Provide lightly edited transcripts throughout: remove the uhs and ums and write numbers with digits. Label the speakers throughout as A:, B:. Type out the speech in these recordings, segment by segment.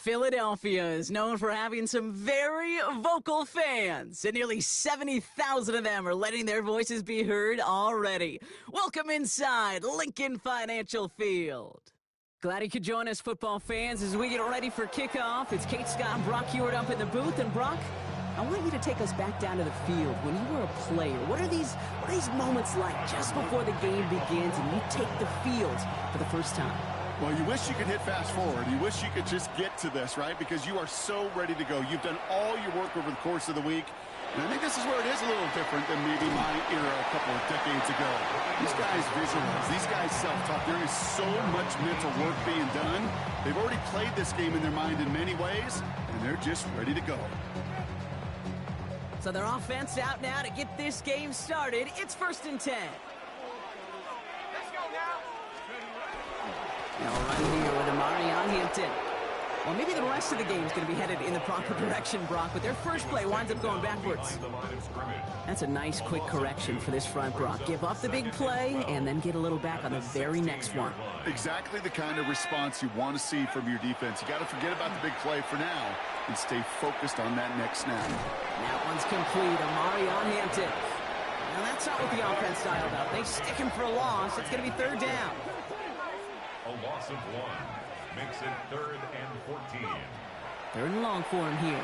A: Philadelphia is known for having some very vocal fans, and nearly 70,000 of them are letting their voices be heard already. Welcome inside Lincoln Financial Field. Glad you could join us, football fans, as we get ready for kickoff. It's Kate Scott and Brock Heward up in the booth. And Brock, I want you to take us back down to the field. When you were a player, what are these moments like just before the game begins and you take the field for the first time?
B: Well, you wish you could hit fast forward. You wish you could just get to this, right? Because you are so ready to go. You've done all your work over the course of the week. And I think this is where it is a little different than maybe my era a couple of decades ago. These guys visualize. These guys self-talk. There is so much mental work being done. They've already played this game in their mind in many ways, and they're just ready to go.
A: So their offense out now to get this game started. It's 1st and 10. Now right here with Amari on Hampton. Well, maybe the rest of the game is going to be headed in the proper direction, Brock, but their first play winds up going backwards. That's a nice, quick correction for this front, Brock. Give up the big play and then get a little back on the very next one.
B: Exactly the kind of response you want to see from your defense. You got to forget about the big play for now and stay focused on that next snap.
A: That one's complete. Amari on Hampton. Now, that's not what the offense styled out. They stick him for a loss. It's going to be 3rd down.
C: A loss of 1 makes it 3rd and 14.
A: 3rd and long for him here.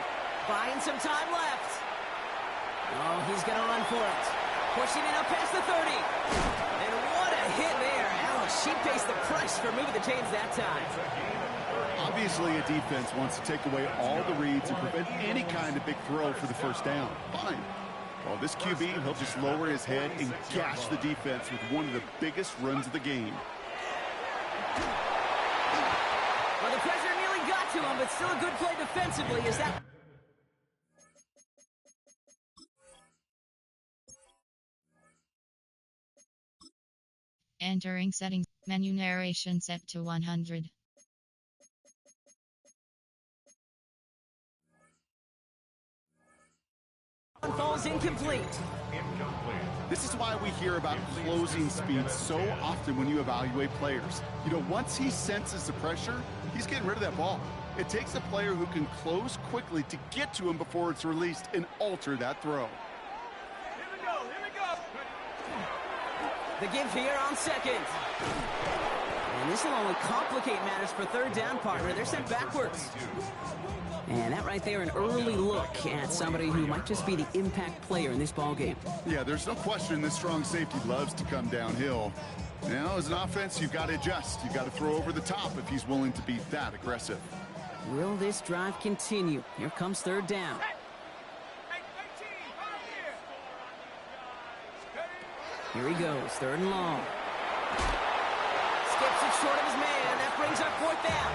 A: Buying some time left. Oh, he's going to run for it. Pushing it up past the 30. And what a hit there. Ouch, she pays the price for moving the chains that time.
B: Obviously, a defense wants to take away all the reads and prevent any kind of big throw for the first down. Fine. Well, this QB, he'll just lower his head and gash the defense with one of the biggest runs of the game.
A: Well, the pressure nearly got to him, but still a good play defensively. Is that...
D: Entering settings. Menu narration set to 100.
A: Falls incomplete.
B: This is why we hear about closing speed so often when you evaluate players. You know, once he senses the pressure, he's getting rid of that ball. It takes a player who can close quickly to get to him before it's released and alter that throw.
E: Here we go.
A: The give here on 2nd. And this will only complicate matters for 3rd down, partner. They're sent backwards. And that right there, an early look at somebody who might just be the impact player in this ballgame.
B: Yeah, there's no question this strong safety loves to come downhill. Now, as an offense, you've got to adjust. You've got to throw over the top if he's willing to be that aggressive.
A: Will this drive continue? Here comes 3rd down. Here he goes, 3rd and long. Skips it short of his man. That brings up 4th down.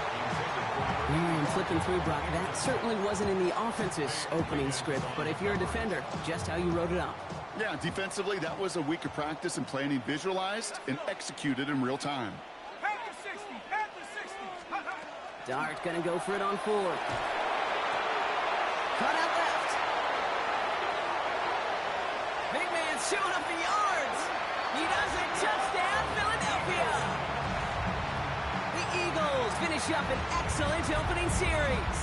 A: Flipping through, Brock, that certainly wasn't in the offense's opening script, but if you're a defender, just how you wrote it up.
B: Yeah, defensively, that was a week of practice and planning visualized and executed in real time.
A: Dart gonna go for it on 4th. Cut out left. Big man's showing up the yards. He does it. Touchdown, Philadelphia. Eagles finish up an excellent opening series.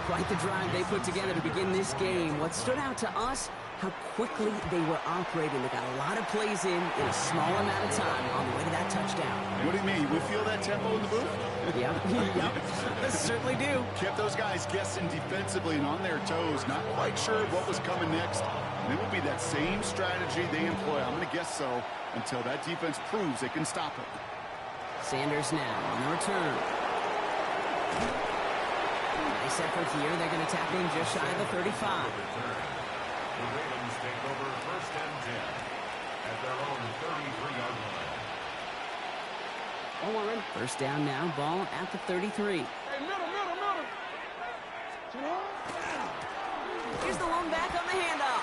A: Quite the drive they put together to begin this game. What stood out to us, how quickly they were operating. They got a lot of plays in a small amount of time on the way to that touchdown.
B: What do you mean? We feel that tempo in the booth?
A: Yep. Certainly do.
B: Kept those guys guessing defensively and on their toes, not quite sure what was coming next. And it will be that same strategy they employ, I'm going to guess so, until that defense proves they can stop it.
A: Sanders now on the return. Nice effort here. They're going to tackle him just shy of the 35.
C: The Ravens take over 1st and 10 at their own 33-yard line.
A: 1st down now, ball at the 33.
E: Hey, middle.
A: Here's the lone back on the handoff.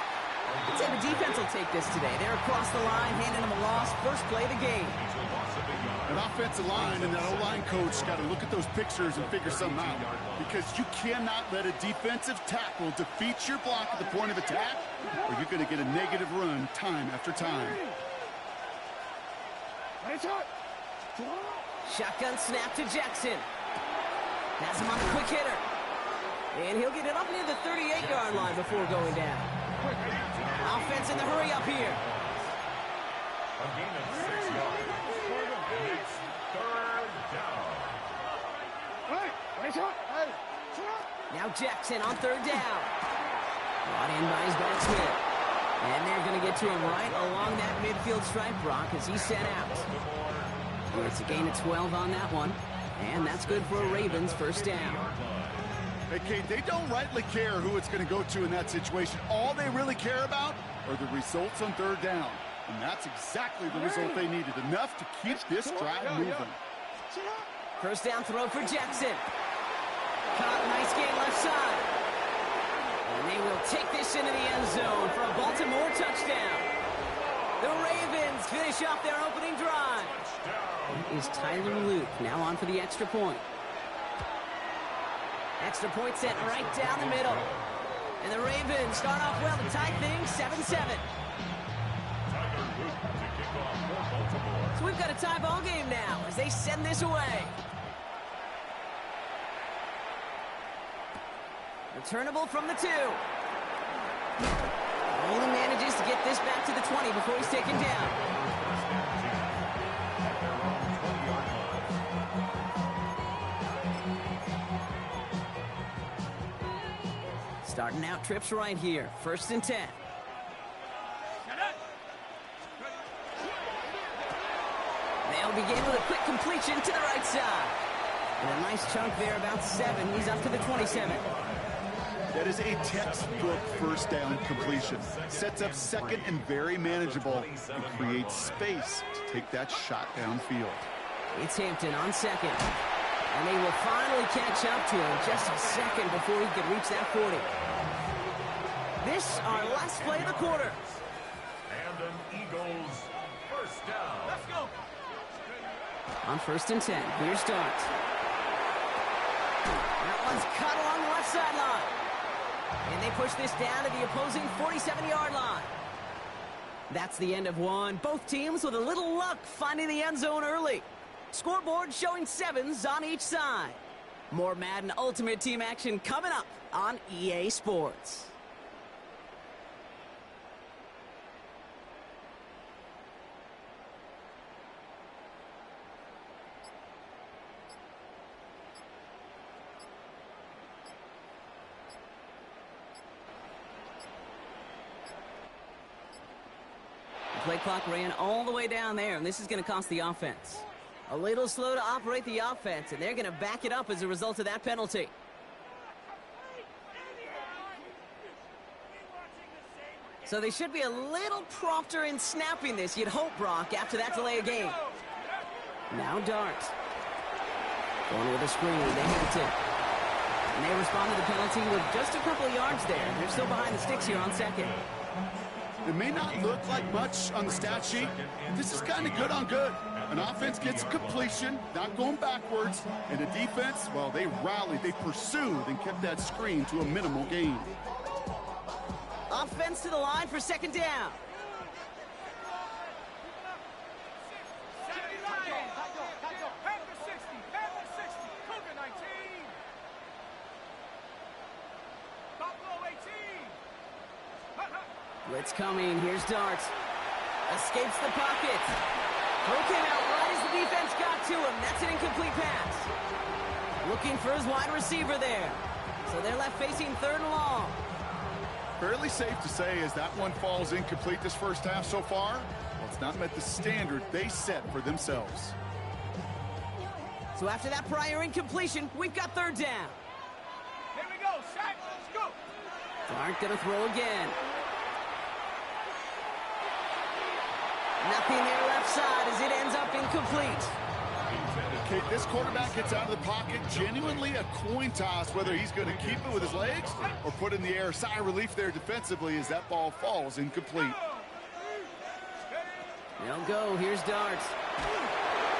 A: I'd say the defense will take this today. They're across the line, handing them a loss. First play of the game.
B: An offensive line and that O-line coach got to look at those pictures and figure something out. Because you cannot let a defensive tackle defeat your block at the point of attack, or you're going to get a negative run time after time.
A: Shotgun snap to Jackson. Has him on the quick hitter. And he'll get it up near the 38-yard line before going down. Offense in the hurry up here.
C: A gain of 6 yards. And it's third down.
A: Now Jackson on third down. Brought in by his backsman. And they're going to get to him right along that midfield stripe, Brock, as he's set out. It's a gain of 12 on that one. And that's good for a Ravens first down.
B: Hey, Kate, they don't rightly care who it's going to go to in that situation. All they really care about are the results on third down. And that's exactly the result they needed. Enough to keep this drive moving.
A: First down throw for Jackson. Caught, nice gain left side. And they will take this into the end zone for a Baltimore touchdown. The Ravens finish off their opening drive. It is Tyler Luke now on for the extra point. Extra point set right down the middle. And the Ravens start off well to tie things 7-7. So we've got a tie ball game now as they send this away. Returnable from the 2. Only manages to get this back to the 20 before he's taken down. Starting out trips right here. 1st and 10. They'll begin with a quick completion to the right side. And a nice chunk there, about 7. He's up to the 27.
B: That is a textbook first down completion. Sets up second and very manageable and creates space to take that shot downfield.
A: It's Hampton on second. And they will finally catch up to him just a second before he can reach that 40. This our last play of the quarter.
C: And an Eagles first down.
E: Let's go.
A: On 1st and 10, here's Dart. That one's cut along the left sideline. And they push this down to the opposing 47-yard line. That's the end of one. Both teams with a little luck finding the end zone early. Scoreboard showing 7s on each side. More Madden Ultimate Team action coming up on EA Sports. Play clock ran all the way down there, and this is going to cost the offense. A little slow to operate the offense, and they're going to back it up as a result of that penalty. So they should be a little prompter in snapping this, you'd hope, Brock, after that delay of game. Now Dart. Going with a screen, they hit it. And they respond to the penalty with just a couple of yards there. They're still behind the sticks here on second.
B: It may not look like much on the stat sheet. This is kind of good on good. An offense gets completion, not going backwards, and a defense, well, they rallied, they pursued, and kept that screen to a minimal gain.
A: Offense to the line for second down. Blitz coming. Here's Dart. Escapes the pocket. Throw came out right as the defense got to him. That's an incomplete pass. Looking for his wide receiver there. So they're left facing 3rd and long.
B: Fairly safe to say as that one falls incomplete this first half so far, well, it's not met the standard they set for themselves.
A: So after that prior incompletion, we've got 3rd down.
E: Here we go, Shaq. Let's go.
A: Dart gonna throw again. Nothing there left side as it ends up incomplete.
B: Okay, this quarterback gets out of the pocket, genuinely a coin toss whether he's going to keep it with his legs or put in the air. Sigh of relief there defensively as that ball falls incomplete.
A: They'll go. Here's Dart.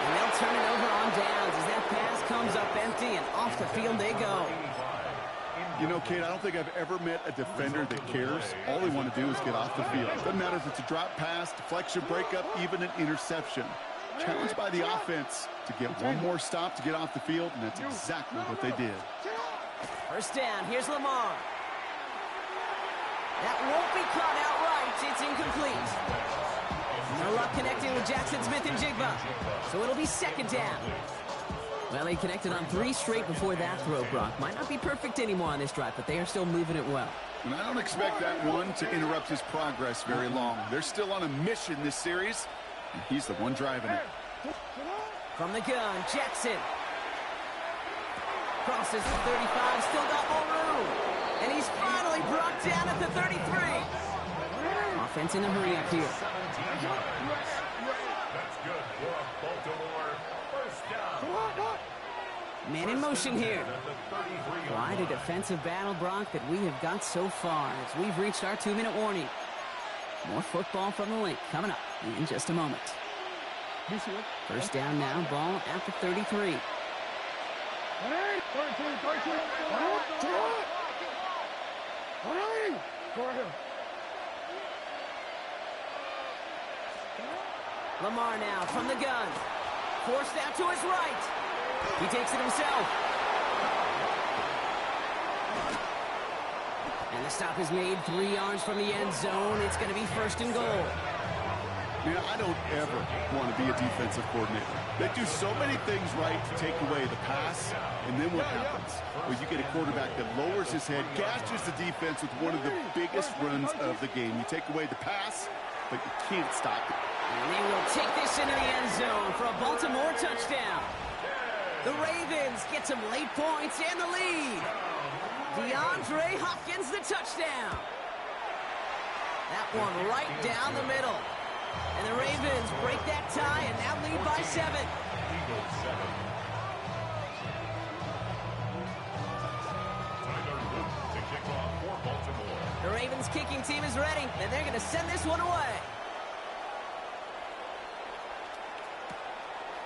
A: And they'll turn it over on downs as that pass comes up empty and off the field they go.
B: You know, Kate, I don't think I've ever met a defender that cares. All they want to do is get off the field. Doesn't matter if it's a drop pass, deflection, breakup, even an interception. challenged by the offense to get one more stop to get off the field, and that's exactly what they did.
A: First down, here's Lamar. That won't be caught outright. It's incomplete. No luck connecting with Jackson Smith and Jigba. So it'll be second down. Well, he connected on 3 straight before that throw, Brock. Might not be perfect anymore on this drive, but they are still moving it well.
B: And I don't expect that one to interrupt his progress very long. They're still on a mission this series, and he's the one driving it.
A: From the gun, Jackson. Crosses the 35, still got more room. And he's finally brought down at the 33. Offense in a hurry up here.
C: 17 yards. That's good for a Baltimore first down.
A: Man in motion here. Quite a defensive battle, Brock, that we have got so far as we've reached our 2-minute warning. More football from the link coming up in just a moment. First down now, ball at the 33. Lamar now from the gun. Forced out to his right. He takes it himself. And the stop is made 3 yards from the end zone. It's going to be first and goal.
B: Man, I don't ever want to be a defensive coordinator. They do so many things right to take away the pass, and then what happens? Well, you get a quarterback that lowers his head, gashes the defense with one of the biggest runs of the game. You take away the pass, but you can't stop it.
A: And they will take this into the end zone for a Baltimore touchdown. The Ravens get some late points and the lead. DeAndre Hopkins, the touchdown. That one right down the middle. And the Ravens break that tie and now lead by 7.
C: Eagles 7. Tyler Luke to kick off for Baltimore.
A: The Ravens kicking team is ready, and they're going to send this one away.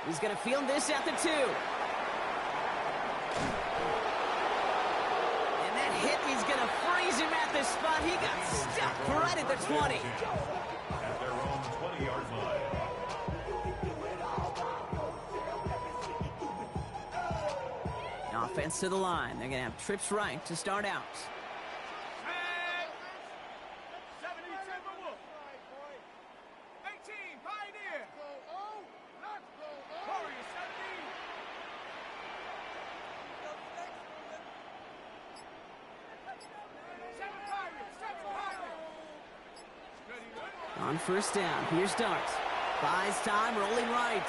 A: He's going to field this at the 2. And that hit, he's going to freeze him at the spot. He got stuck right at the 20.
C: At their own 20-yard line.
A: Offense to the line. They're going to have trips right to start out.
E: 18, Pioneer. Warriors 17. 7 Pirates, 7 Pirates.
A: On first down, here's Dart. Buys time, rolling right.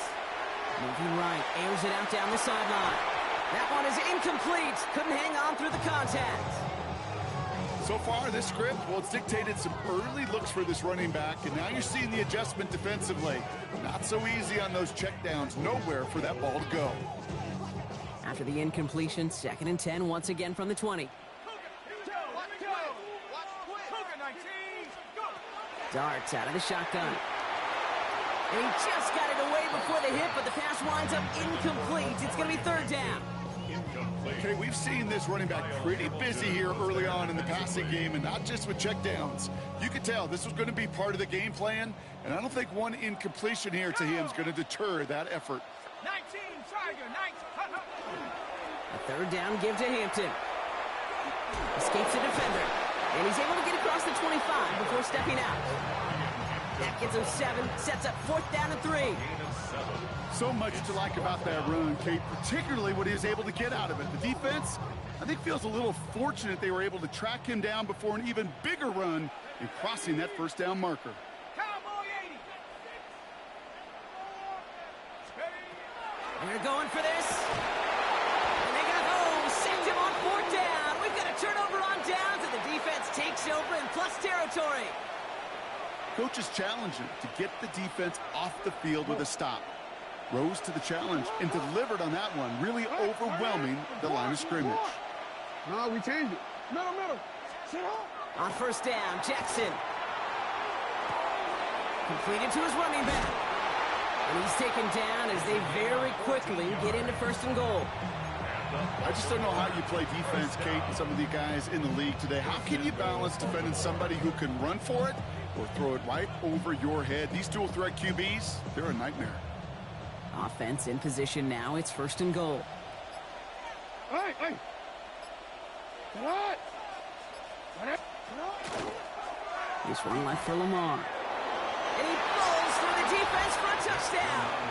A: Moving right, airs it out down the sideline. That one is incomplete. Couldn't hang on through the contact.
B: So far, this script, well, it's dictated some early looks for this running back, and now you're seeing the adjustment defensively. Not so easy on those checkdowns. Nowhere for that ball to go.
A: After the incompletion, 2nd and 10 once again from the 20. Darts out of the shotgun. And he just got it away before the hit, but the pass winds up incomplete. It's going to be 3rd down.
B: Okay, we've seen this running back pretty busy here early on in the passing game, and not just with checkdowns. You could tell this was going to be part of the game plan, and I don't think one incompletion here to him is going to deter that effort.
E: 19, Tiger, 19.
A: A 3rd down give to Hampton. Escapes the defender. And he's able to get across the 25 before stepping out. That gets him 7, sets up 4th down and 3.
B: So much to like about that run, Kate, particularly what he was able to get out of it. The defense, I think, feels a little fortunate they were able to track him down before an even bigger run in crossing that 1st down marker.
E: Cowboy 80.
A: They're going for this. And they got home, sacked him on 4th down. We've got a turnover on downs, and the defense takes over in plus territory.
B: Coach is challenging to get the defense off the field with a stop. Rose to the challenge and delivered on that one, really overwhelming the line of scrimmage.
F: No, we changed it. Middle. Sit up.
A: On 1st down, Jackson. Completed to his running back. And he's taken down as they very quickly get into 1st and goal.
B: I just don't know how you play defense, Kate, and some of the guys in the league today. How can you balance defending somebody who can run for it or throw it right over your head? These dual threat QBs, they're a nightmare.
A: Offense in position now. It's 1st and goal.
F: Hey! What?
A: Here's one left for Lamar. And he falls through the defense for a touchdown.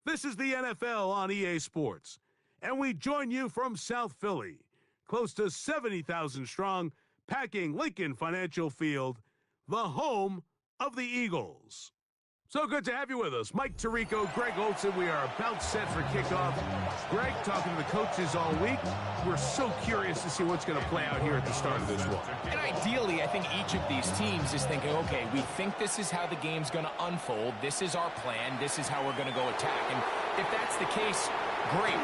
G: This is the NFL on EA Sports, and we join you from South Philly, close to 70,000 strong, packing Lincoln Financial Field, the home of the Eagles. So good to have you with us. Mike Tirico, Greg Olson, we are about set for kickoff. Greg, talking to the coaches all week. We're so curious to see what's going to play out here at the start of this one.
H: And ideally, I think each of these teams is thinking, okay, we think this is how the game's going to unfold. This is our plan. This is how we're going to go attack. And if that's the case, great.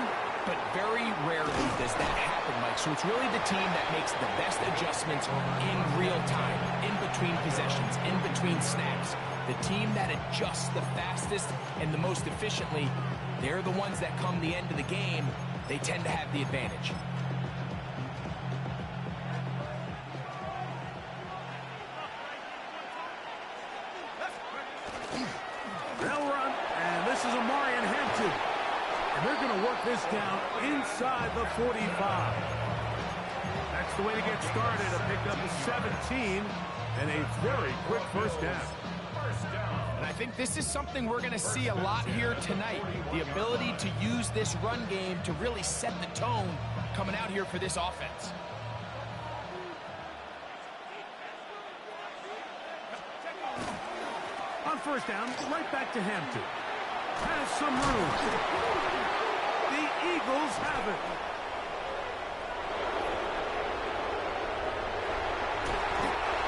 H: But very rarely does that happen, Mike. So it's really the team that makes the best adjustments in real time, in between possessions, in between snaps. The team that adjusts the fastest and the most efficiently, they're the ones that come the end of the game. They tend to have the advantage.
G: They'll run, and this is Amari and Hampton. And they're going to work this down inside the 45. That's the way to get started. A pickup of 17 and a very quick first down.
H: And I think this is something we're going to see a lot here tonight. The ability to use this run game to really set the tone coming out here for this offense.
G: On first down, right back to Hampton. Has some room. The Eagles have it.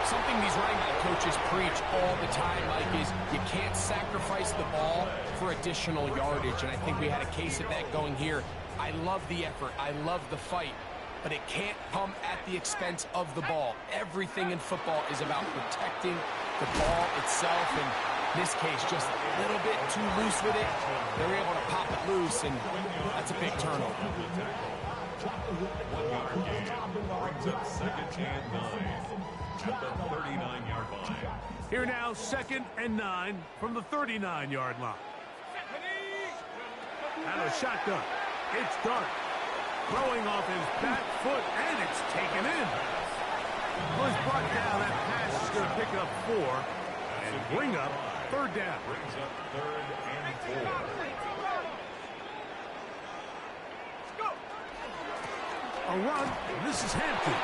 H: Something these running back coaches preach all the time, Mike, is you can't sacrifice the ball for additional yardage, and I think we had a case of that going here. I love the effort. I love the fight, but it can't come at the expense of the ball. Everything in football is about protecting the ball itself, and in this case, just a little bit too loose with it. They're able to pop it loose, and that's a big turnover.
C: 1 yard gain brings up 2nd and 9 at the 39-yard line.
G: Here now, 2nd and 9 from the 39-yard line. Out of a shotgun. It's Dart. Throwing off his back foot, and it's taken in. Was brought down. That pass is going to pick up 4 and bring up 3rd down.
C: Brings up 3rd and 4.
G: A run. This is Hampton.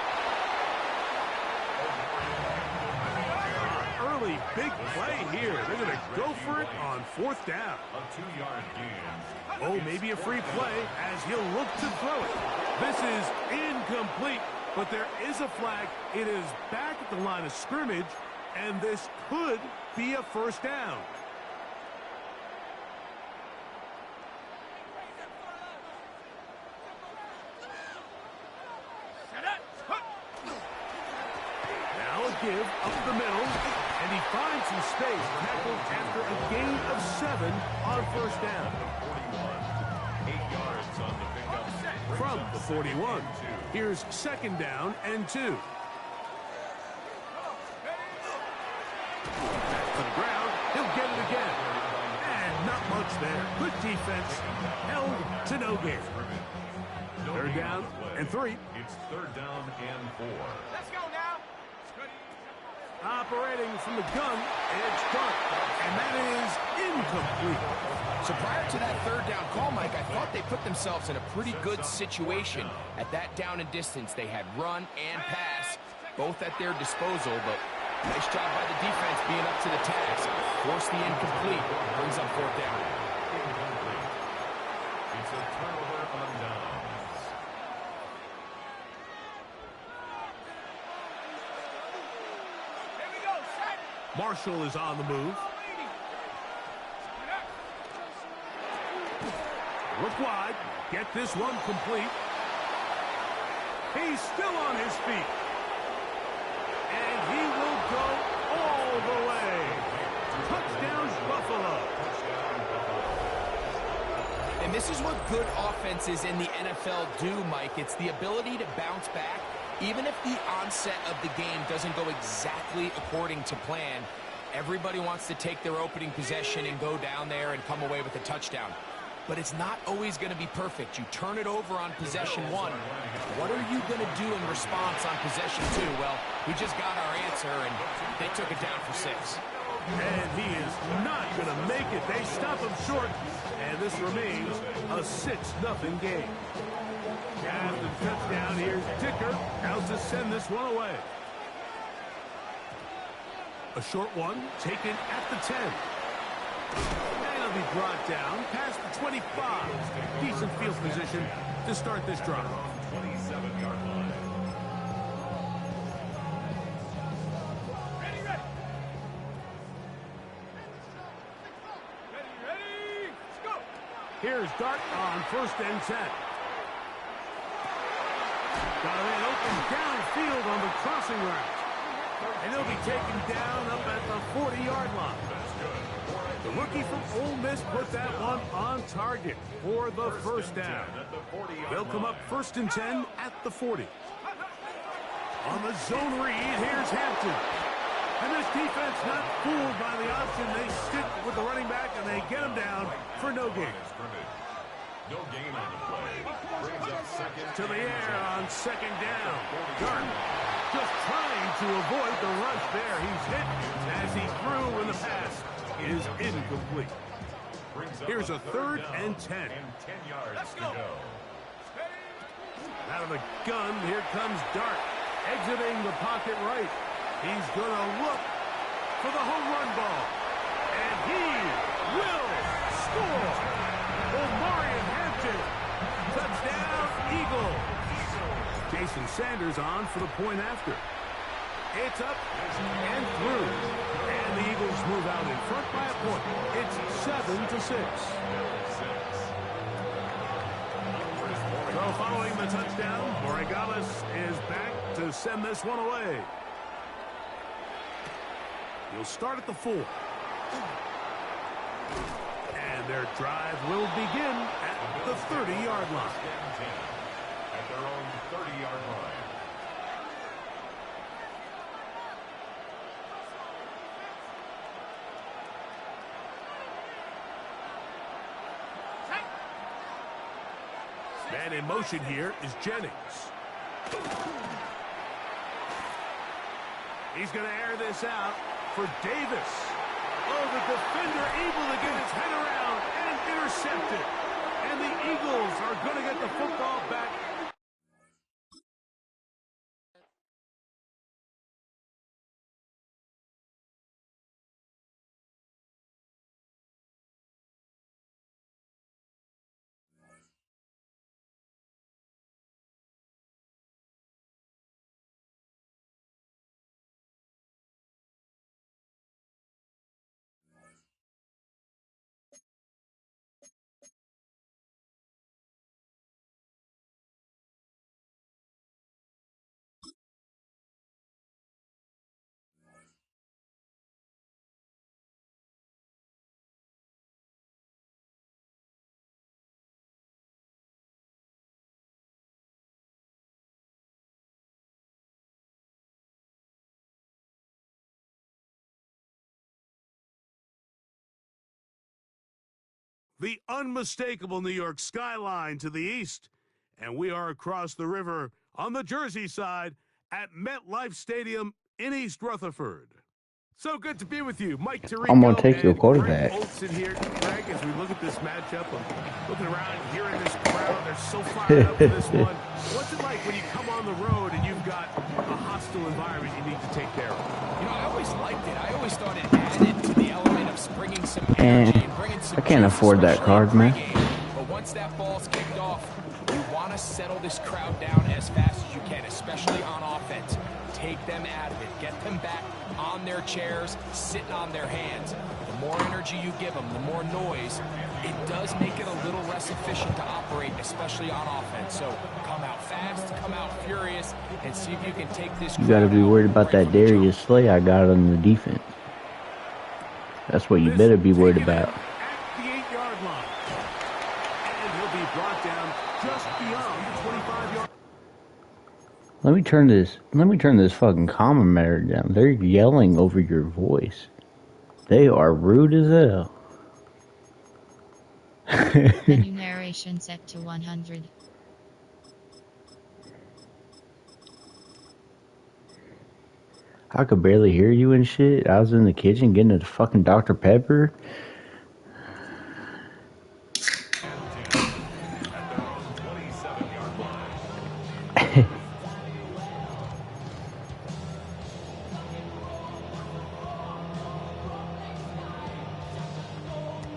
G: Early big play here. They're going to go for it on 4th down.
C: A 2-yard gain.
G: Oh, maybe a free play as he'll look to throw it. This is incomplete, but there is a flag. It is back at the line of scrimmage, and this could be a 1st down. Now a give up the middle, and he finds some space, tackled after a gain of 7 on 1st down.
C: 41. 8 yards on the pickup.
G: From the 41. Here's 2nd down and 2. Back to the ground. He'll get it again. And not much there. Good defense. Held to no gain. 3rd down and 3.
C: It's 3rd down and 4.
E: Let's go now.
G: Operating from the gun, it's Dart. And that is incomplete.
H: So prior to that 3rd down call, Mike, I thought they put themselves in a pretty good situation. At that down and distance, they had run and pass, both at their disposal, but nice job by the defense being up to the task. Force the incomplete, brings up 4th down.
C: It's a turnover on downs.
E: Here we go, set.
G: Marshall is on the move. Look wide. Get this one complete. He's still on his feet. And he will go all the way. Touchdown, Buffalo.
H: And this is what good offenses in the NFL do, Mike. It's the ability to bounce back. Even if the onset of the game doesn't go exactly according to plan, everybody wants to take their opening possession and go down there and come away with a touchdown. But it's not always going to be perfect. You turn it over on possession 1. What are you going to do in response on possession 2? Well, we just got our answer, and they took it down for 6.
G: And he is not going to make it. They stop him short, and this remains a 6-0 game. After the touchdown, here's Dicker out to send this one away. A short one taken at the 10. And it'll be brought down past the 25. Decent field position to start this drive.
C: 27-yard line.
E: Ready, ready. Ready, let's go.
G: Here's Dart on 1st and 10. Got a man open downfield on the crossing route. And he'll be taken down up at the 40-yard line. The rookie from Ole Miss put that one on target for the first down. They'll come up 1st and 10 at the 40. On the zone read, here's Hampton. And this defense not fooled by the option. They stick with the running back, and they get him down for no gain.
C: No gain on the play. Brings up second.
G: To the air on 2nd down. Dart just trying to avoid the rush there. He's hit as he threw when the pass is incomplete. Here's a 3rd and 10.
C: And 10 yards to go.
G: Out of the gun, here comes Dart. Exiting the pocket right. He's going to look for the home run ball. And he will score. Omarion Hampton. Touchdown, Eagles. Jason Sanders on for the point after. It's up and through. And the Eagles move out in front by a point. It's 7-6. So following the touchdown, Borregales is back to send this one away. He'll start at the 4. And their drive will begin at the 30-yard line.
C: At their own 30-yard line.
G: Man in motion here is Jennings. He's going to air this out for Davis. Oh, the defender able to get his head around and intercept it. And the Eagles are going to get the football back. The unmistakable New York skyline to the east. And we are across the river on the Jersey side at MetLife Stadium in East Rutherford. So good to be with you, Mike Tirico.
I: I'm going to take your
G: and
I: quarterback.
G: Greg Olson here. Greg, as we look at this matchup, I'm looking around, hearing this crowd. They're so fired up for this one. What's it like when you come on the road and you've got a hostile environment you need to take care of?
H: You know, I always liked it. I always thought it added to the element of bringing some energy and bringing some
I: I can't
H: juice,
I: afford that
H: especially
I: card, man.
H: pregame. But once that ball's kicked off, you want to settle this crowd down as fast as you can, especially on offense. Take them out of it. Get them back on their chairs, sitting on their hands. The more energy you give them, the more noise. It does make it a little less efficient to operate, especially on offense. So come out fast, come out furious, and see if you can take this.
I: You got to be worried about that Darius Slay I got on the defense. That's what you better be worried about.
G: At the 8-yard line. And he'll be brought down just beyond the 25-yard.
I: Let me turn this fucking common matter down. They're yelling over your voice. They are rude as hell.
D: Menu narration set to 100.
I: I could barely hear you and shit. I was in the kitchen getting a fucking Dr. Pepper.